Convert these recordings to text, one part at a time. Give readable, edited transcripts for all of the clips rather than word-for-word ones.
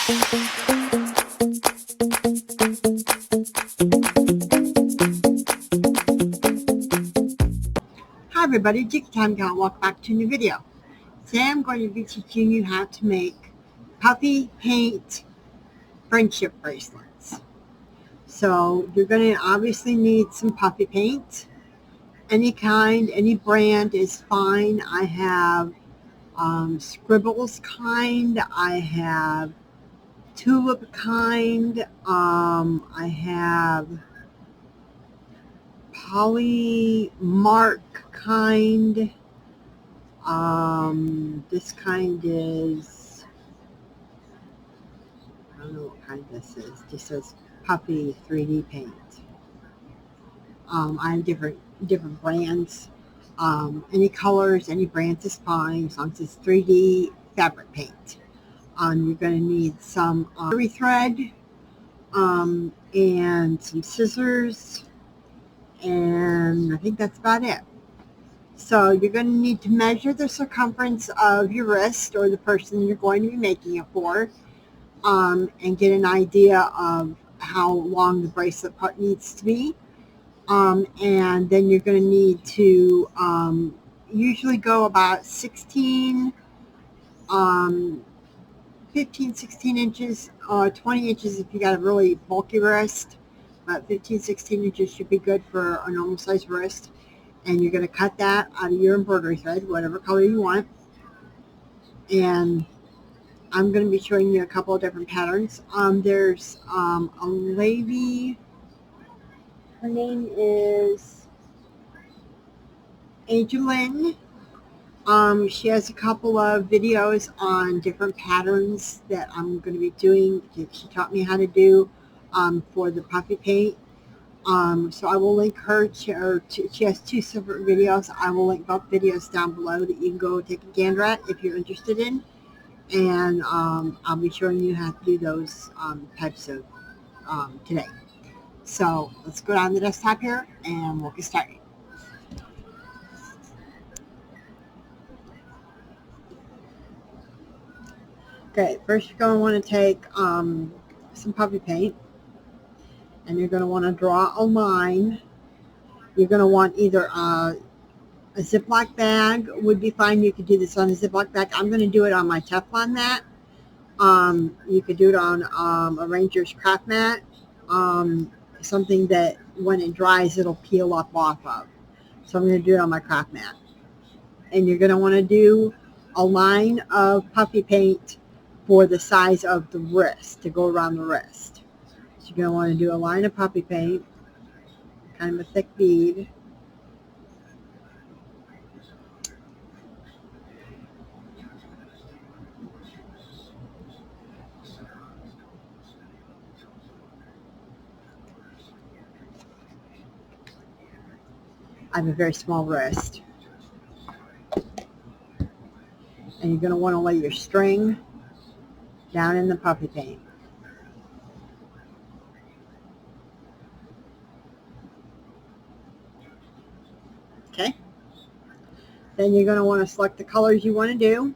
Hi everybody, Jiggy Time Gal. Welcome back to a new video. Today I'm going to be teaching you how to make puffy paint friendship bracelets. So you're going to obviously need some puffy paint. Any kind, any brand is fine. I have Scribbles kind. I have Tulip kind. I have Polymark kind. This kind is, I don't know what kind this is. It just says Puffy 3D paint. I have different brands. Any colors, any brands is fine as long as it's 3D fabric paint. You're going to need some jewelry thread and some scissors, and I think that's about it. So you're going to need to measure the circumference of your wrist or the person you're going to be making it for, and get an idea of how long the bracelet part needs to be. And then you're going to need to usually go about 16, 15, 16 inches, 20 inches if you got a really bulky wrist. About 15, 16 inches should be good for a normal size wrist. And you're going to cut that out of your embroidery thread, whatever color you want. And I'm going to be showing you a couple of different patterns. There's a lady, her name is Angeline. She has a couple of videos on different patterns that I'm going to be doing, that she taught me how to do for the puffy paint. So I will link her to, she has two separate videos. I will link both videos down below that you can go take a gander at if you're interested in. And I'll be showing you how to do those types of today. So let's go down the desktop here and we'll get started. Okay, first you're going to want to take some puffy paint, and you're going to want to draw a line. You're going to want either a Ziploc bag would be fine. You could do this on a Ziploc bag. I'm going to do it on my Teflon mat. You could do it on a Ranger's craft mat, something that when it dries it'll peel up off of. So I'm going to do it on my craft mat. And you're going to want to do a line of puffy paint for the size of the wrist, to go around the wrist. So you're going to want to do a line of puffy paint, kind of a thick bead. I have a very small wrist. And you're going to want to lay your string down in the puffy paint. Okay? Then you're going to want to select the colors you want to do.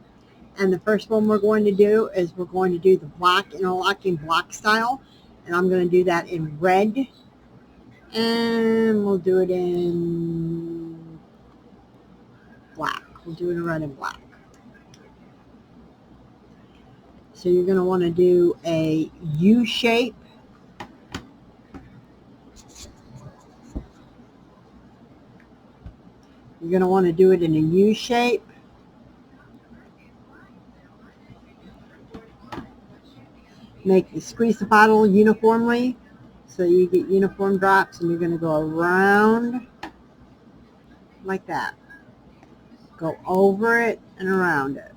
And the first one we're going to do is we're going to do the black interlocking block style. And I'm going to do that in red. And we'll do it in black. We'll do it in red and black. So you're going to want to do a U shape. You're going to want to do it in a U shape. Squeeze the bottle uniformly so you get uniform drops, and you're going to go around like that. Go over it and around it.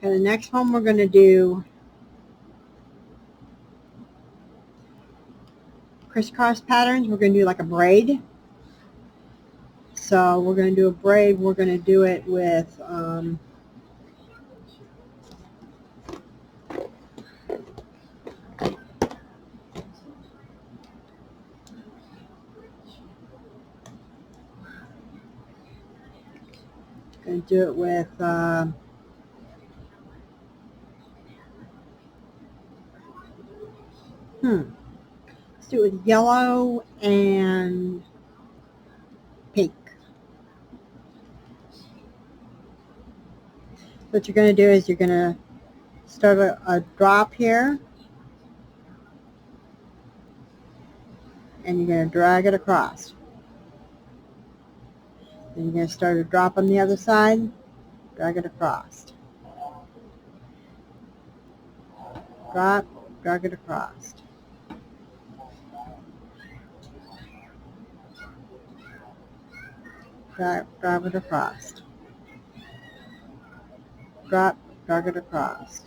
Okay, the next one we're going to do crisscross patterns. We're going to do like a braid. So we're going to do a braid. We're going to do it with going to do it with let's do it with yellow and pink. What you're going to do is you're going to start a drop here, and you're going to drag it across. Then you're going to start a drop on the other side, drag it across. Drop, drag it across. Drag it across. Drop, drag it across.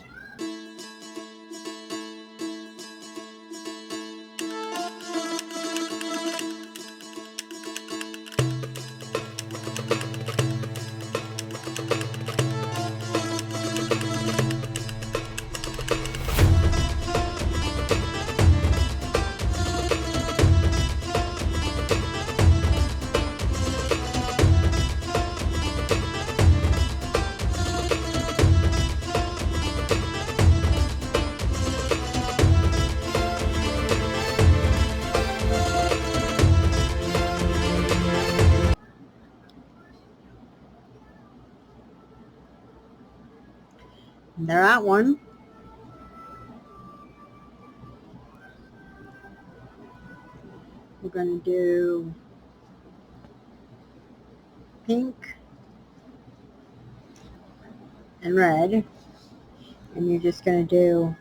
And they're at one. We're going to do pink and red, and you're just going to do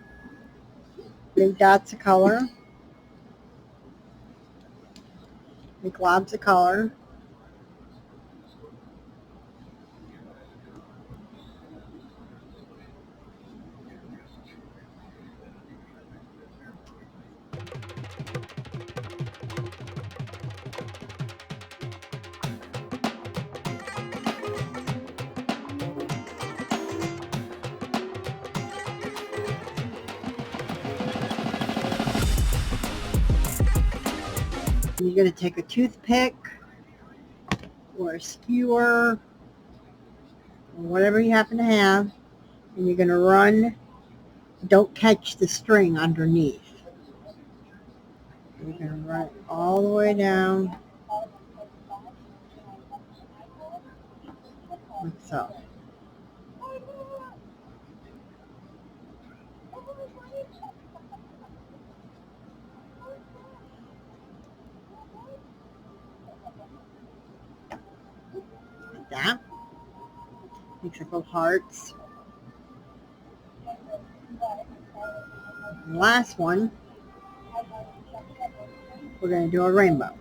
big dots of color, big globs of color, and you're going to take a toothpick or a skewer or whatever you happen to have, and you're going to run. Don't catch the string underneath. You're going to run it all the way down like so. Like that. Makes like little hearts. And the last one, we're going to do a rainbow.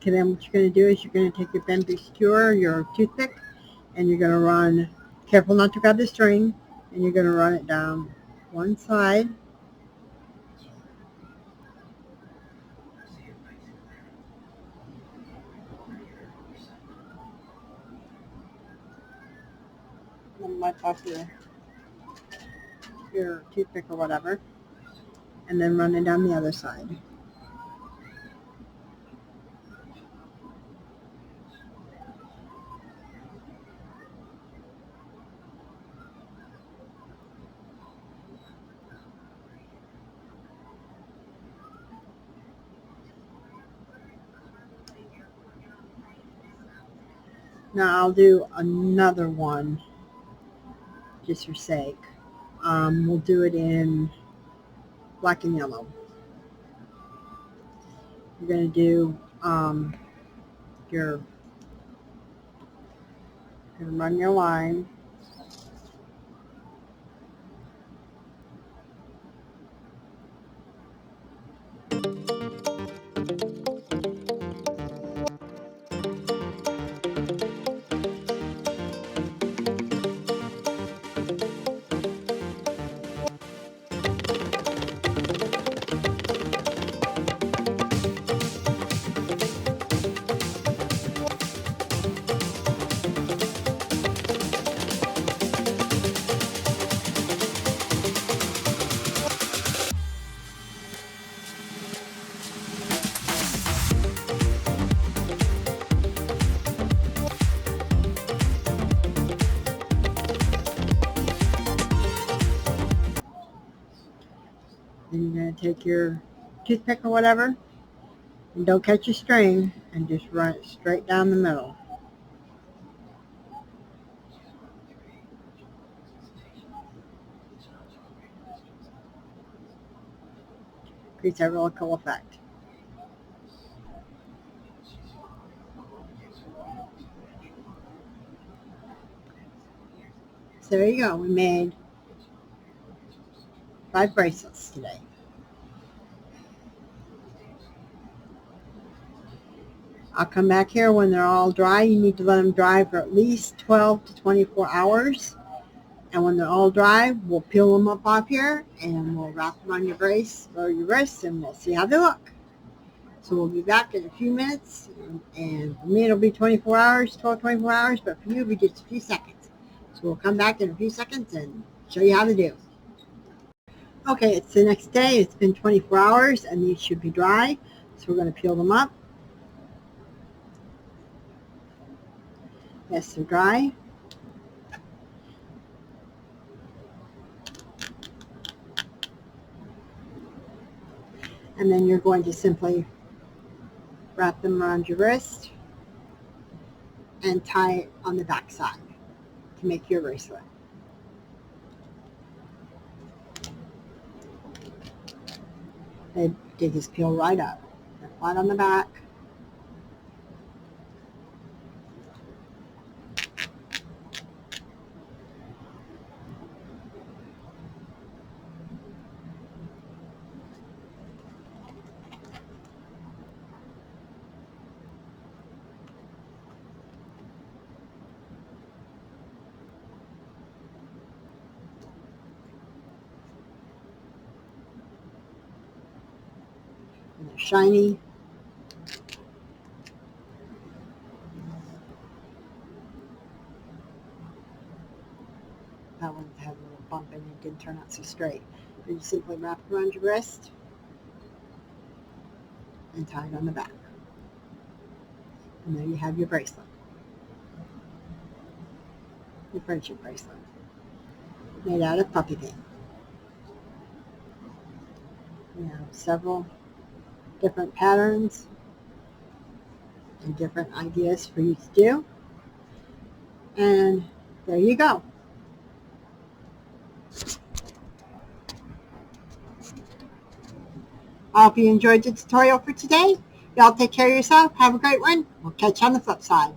Okay, then what you're going to do is you're going to take your bamboo skewer, your toothpick, and you're going to run, careful not to grab the string, and you're going to run it down one side. Then wipe off your toothpick or whatever, and then run it down the other side. Now I'll do another one just for sake. We'll do it in black and yellow. You're going to do you're going to run your line. Then you're going to take your toothpick or whatever, and don't catch your string, and just run it straight down the middle. Creates a really cool effect. So there you go. We made 5 bracelets today. I'll come back here when they're all dry. You need to let them dry for at least 12 to 24 hours. And when they're all dry, we'll peel them up off here and we'll wrap them on your brace or your wrist, and we'll see how they look. So we'll be back in a few minutes, and for me it'll be 24 hours, 24 hours, but for you it'll be just a few seconds. So we'll come back in a few seconds and show you how to do. Okay, it's the next day. It's been 24 hours and these should be dry. So we're going to peel them up. Yes, they're dry. And then you're going to simply wrap them around your wrist and tie it on the back side to make your bracelet. They just peel right up. They're flat on the back. And they're shiny. That one had a little bump in it, didn't turn out so straight. You simply wrap it around your wrist and tie it on the back. And there you have your bracelet. Your friendship bracelet. Made out of puppy paint. We have several different patterns and different ideas for you to do. And there you go. I hope you enjoyed the tutorial for today. Y'all take care of yourself. Have a great one. We'll catch you on the flip side.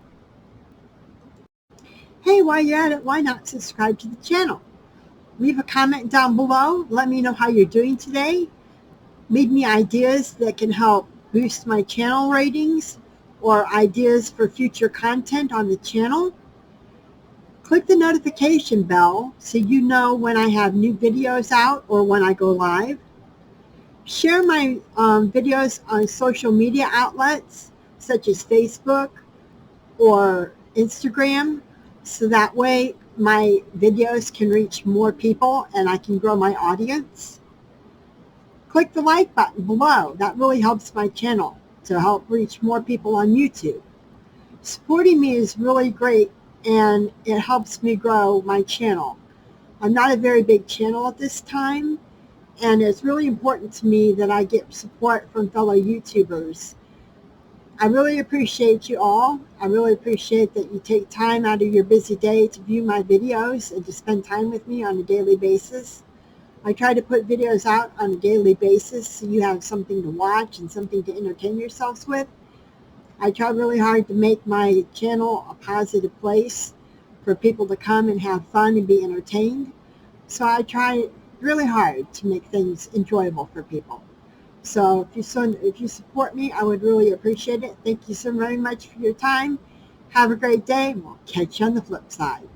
Hey, while you're at it, why not subscribe to the channel? Leave a comment down below. Let me know how you're doing today. Leave me ideas that can help boost my channel ratings or ideas for future content on the channel, click the notification bell so you know when I have new videos out or when I go live. Share my videos on social media outlets such as Facebook or Instagram, so that way my videos can reach more people and I can grow my audience. Click the like button below. That really helps my channel to help reach more people on YouTube. Supporting me is really great and it helps me grow my channel. I'm not a very big channel at this time, and it's really important to me that I get support from fellow YouTubers. I really appreciate you all. I really appreciate that you take time out of your busy day to view my videos and to spend time with me on a daily basis. I try to put videos out on a daily basis so you have something to watch and something to entertain yourselves with. I try really hard to make my channel a positive place for people to come and have fun and be entertained. So I try really hard to make things enjoyable for people. So if you support me, I would really appreciate it. Thank you so very much for your time. Have a great day. We'll catch you on the flip side.